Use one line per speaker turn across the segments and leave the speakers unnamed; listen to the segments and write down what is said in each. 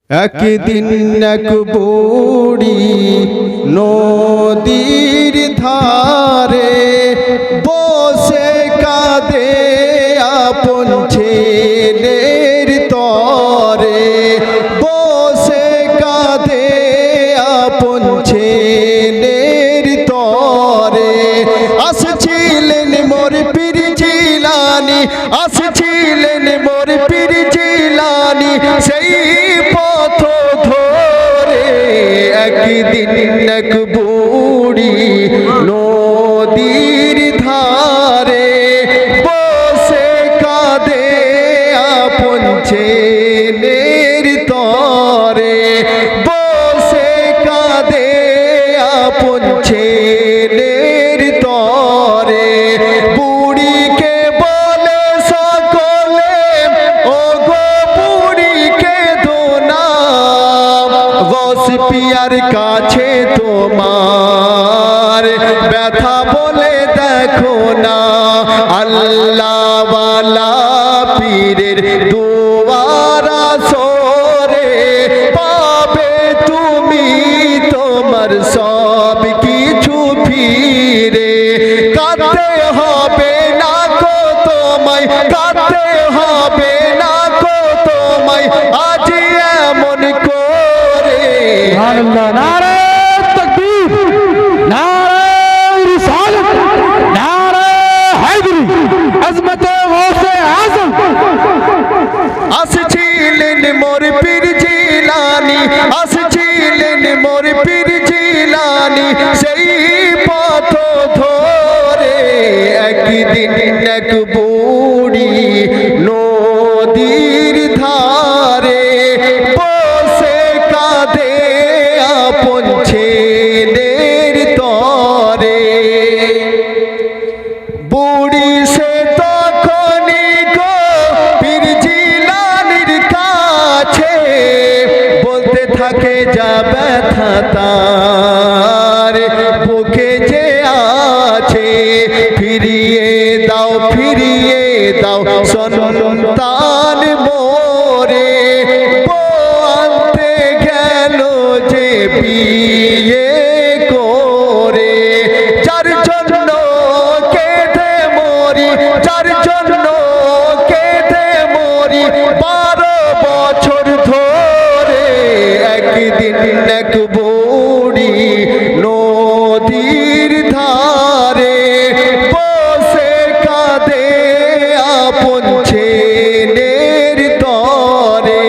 একদিন এক বুড়ি নদীর ধারে বসে কাঁদে আপন ছেলের তরে, বসে কাঁদে আপন ছেলের তরে। আসছিলেন মোর পীর জিলানী, আসছিলেন মোর পীর জিলানী, সেই পথ ধরে একদিন এক বুড়ি নদীর ধারে বসে কাঁদে আপন ছেলের তরে, বসে কাঁদে আপন ছেলের তরে। বুড়িকে বলে সকলে, ও গো বুড়িকে দোনা, গস পিয়ার কাছে তোমার ব্যথা বলে দেখো না। আল্লাহ ওয়ালা পীরের দুয়ার আসরে পাবে তুমি তোমার সব কিছু ফিরে। কাঁদতে হবে না গো তোমায়, কাঁদতে হবে না গো তোমায় আজ এমন করে।
নারে তাকবীর, নারে রিসালাত, নারে হায়দরি, আজমতে গৌসে আজম।
আসছিলেন মোর পীর জিলানী, আসছিলেন মোর পীর জিলানী, সেই পথ ধরে একদিন এক বুড়ি নদীর ধারে বসে কাঁদে আপন ছেলের তরে। বুড়ি সে তখনই গো পীর জিলানীর কাছে বলতে থাকে যা ব্যথা তার বুকে যে আছে, ফিরিয়ে দাও ফিরিয়ে দাও সন্তান মোরে। বউ আনতে গেল যে বিয়ে করে, যার জন্য কেঁদে মরি, যার জন্য কেঁদে মরি 12 বছর ধরে। একদিন এক বুড়ি নদীর ধারে বসে কাঁদে আপন ছেলের তরে।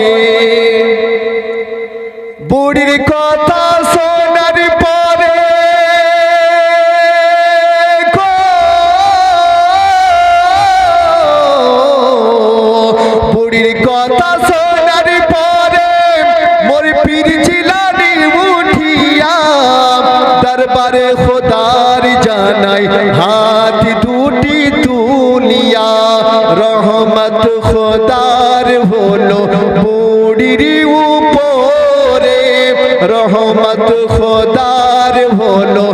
বুড়ির কথা শোনার পরে গো, বুড়ির কথা শোনার পরে মোর পীর জিলানী উঠিয়া দরবারে খোদার জানাই হাত দুটি তুলিয়া। রহমত খোদার হলো বুড়ির উপরে, রহমত খোদার হলো